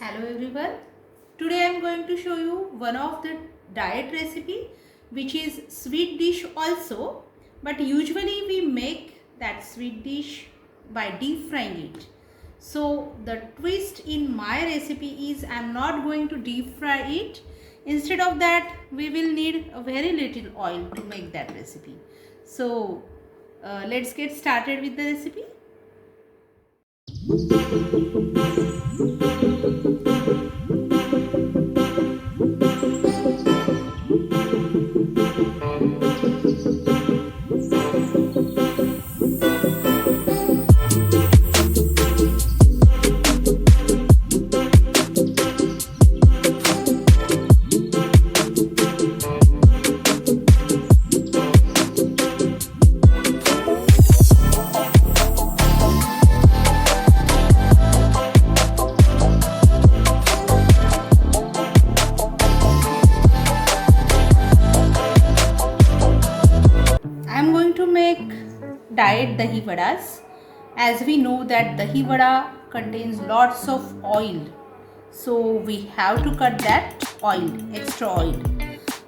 Hello everyone. Today I am going to show you one of the diet recipe which is sweet dish also, but usually we make that sweet dish by deep frying it. So the twist in my recipe is I am not going to deep fry it. Instead of that, we will need a very little oil to make that recipe. So let's get started with the recipe. Diet Dahi Vadas. As we know that Dahi Vada contains lots of oil, so we have to cut that oil, extra oil.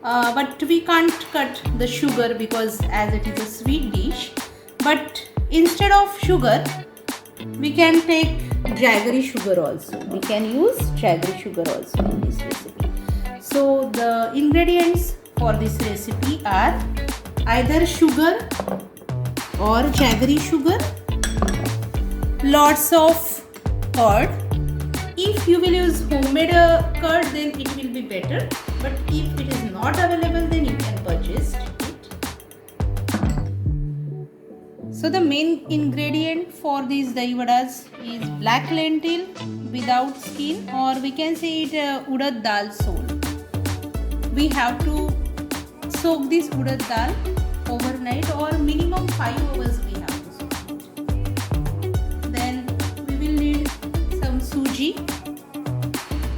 But we can't cut the sugar because as it is a sweet dish. But instead of sugar, we can take jaggery sugar also. We can use jaggery sugar also in this recipe. So the ingredients for this recipe are either sugar or jaggery sugar, lots of curd. If you will use homemade curd, then it will be better, but if it is not available, then you can purchase it. So the main ingredient for these dahi vadas is black lentil without skin, or we can say it urad dal soul. We have to soak this urad dal overnight, or minimum 5 hours we have to soak it. Then we will need some suji.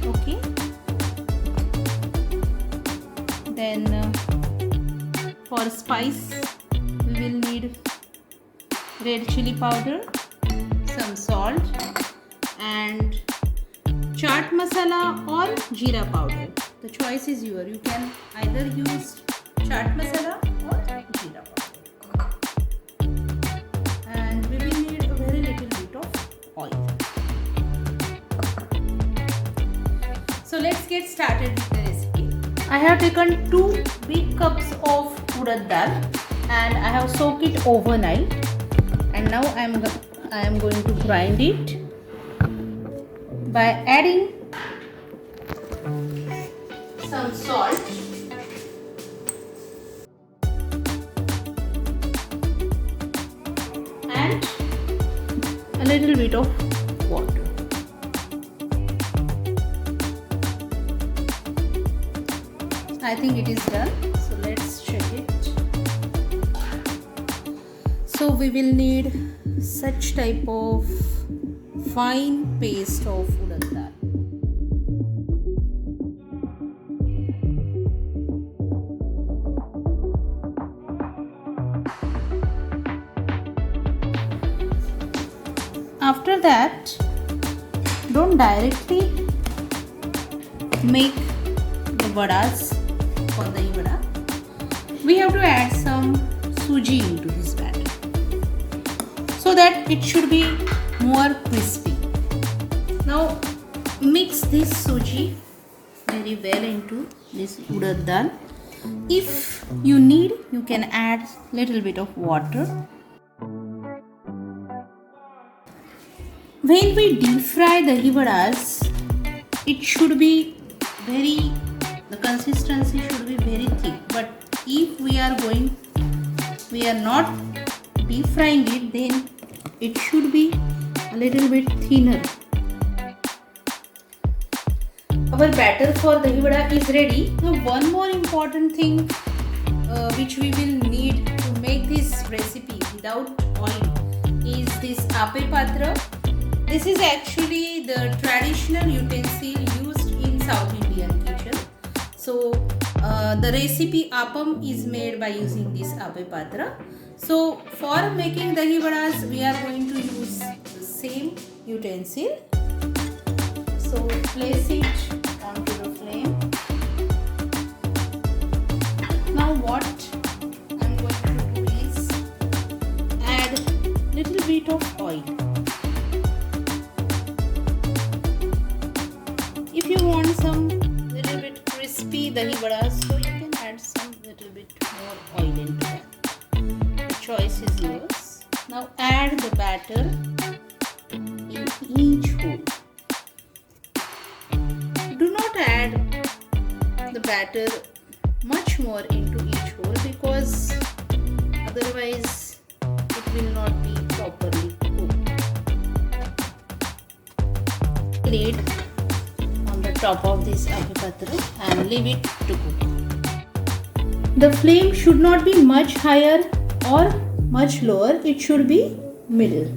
Okay. Then for spice we will need red chili powder, some salt, and chaat masala or jeera powder. The choice is yours. You can either use chaat masala or jeera powder. And we will need a very little bit of oil. So let's get started with the recipe. I have taken 2 big cups of urad dal and I have soaked it overnight, and now I am going to grind it by adding some salt and a little bit of water. I think it is done, so let's check it. So we will need such type of fine paste of urad dal. After that, don't directly make the vadas for the vada. We have to add some suji into this batter so that it should be more crispy. Now mix this suji very well into this urad dal. If you need, you can add little bit of water. When we deep fry the dahi vadas, it should be the consistency should be very thick. But if we are not deep frying it, then it should be a little bit thinner. Our batter for dahi vada is ready. Now one more important thing which we will need to make this recipe without oil is this ape patra. This is actually the traditional utensil used in South Indian kitchen. So the recipe appam is made by using this ape patra. So for making dahi vadas, we are going to use the same utensil. So place it onto the flame. Now what I'm going to do is add little bit of oil. If you want some little bit crispy dahi vadas, so you can add some little bit more oil into that. The choice is yours. Now add the batter in each hole. Do not add the batter much more into each hole because otherwise it will not be properly cooked. Lid on the top of this abhipatra and leave it to cook. The flame should not be much higher or much lower, it should be middle.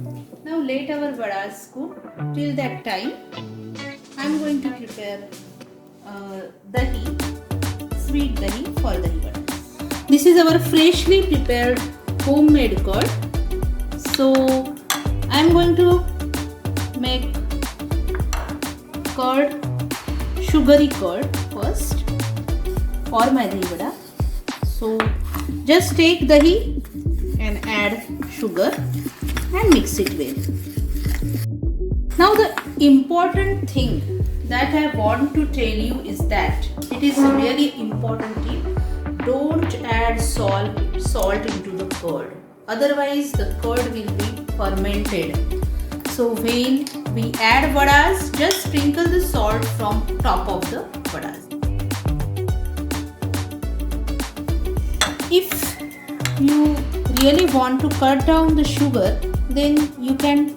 Now let our vadas cook. Till that time I am going to prepare dahi, sweet dahi for dahi vadas. This is our freshly prepared homemade curd. So I am going to make curd, sugary curd first for my dahi vada. So just take dahi and add sugar and mix it well. Now the important thing that I want to tell you is that it is a really important tip. Don't add salt into the curd. Otherwise the curd will be fermented. So when we add vadas, just sprinkle the salt from top of the vadas. If you really want to cut down the sugar, then you can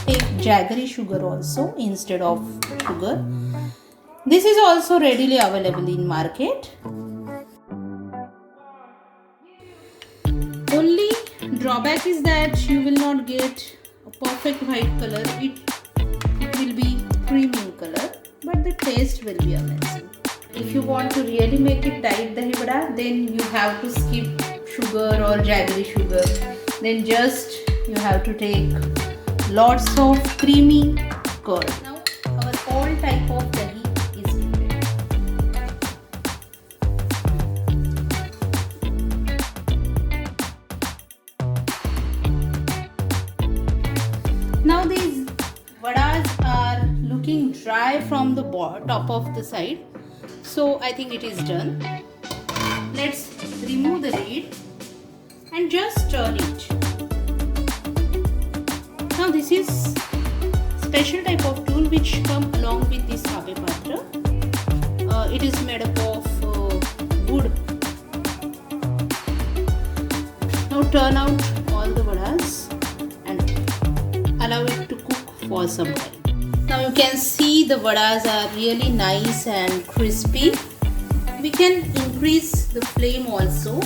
take jaggery sugar also instead of sugar. This is also readily available in market. Only drawback is that you will not get a perfect white color. It will be cream in color, but the taste will be amazing. If you want to really make it tight dahi vada, then you have to skip sugar or jaggery sugar. Then just you have to take lots of creamy curd. Now our all type of dahi is prepared. Now these vadas are looking dry from the top of the side. So I think it is done. Let's remove the lid and just turn it. Now this is special type of tool which come along with this abhipatra. It is made up of wood. Now turn out all the vadas and allow it to cook for some time. Now you can see the vadas are really nice and crispy. We can increase the flame also.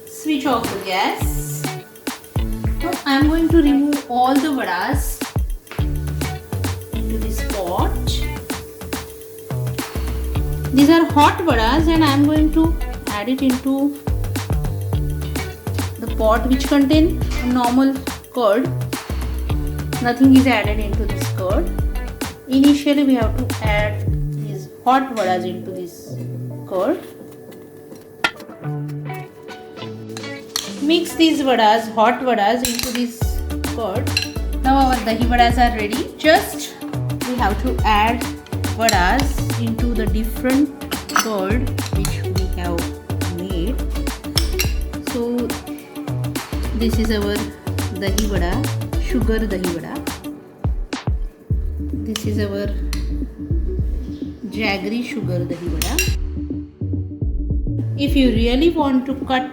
Switch off the gas. Now I am going to remove all the vadas into this pot. These are hot vadas and I am going to add it into the pot which contain normal curd. Nothing is added into this curd. Initially we have to add these hot vadas into this curd. Mix these vadas, hot vadas into this curd. Now our dahi vadas are ready. Just we have to add vadas into the different curd which we have made. So this is our dahi vada, sugar dahi vada. This is our jaggery sugar dahi vada. If you really want to cut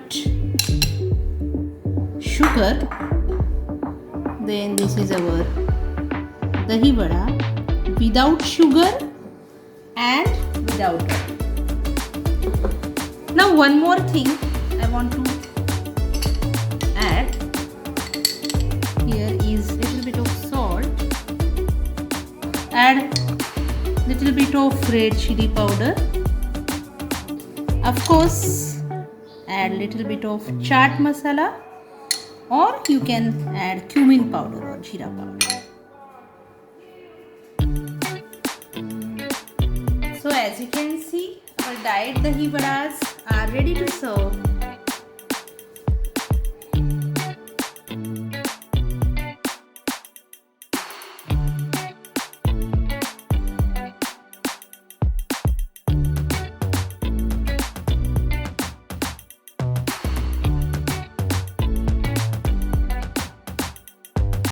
sugar, then this is our dahi vada without sugar and without oil. Now one more thing I want to add here is little bit of salt. Add little bit of red chili powder. Of course, add little bit of chaat masala, or you can add cumin powder or jeera powder. as you can see, our diet dahi vadas are ready to serve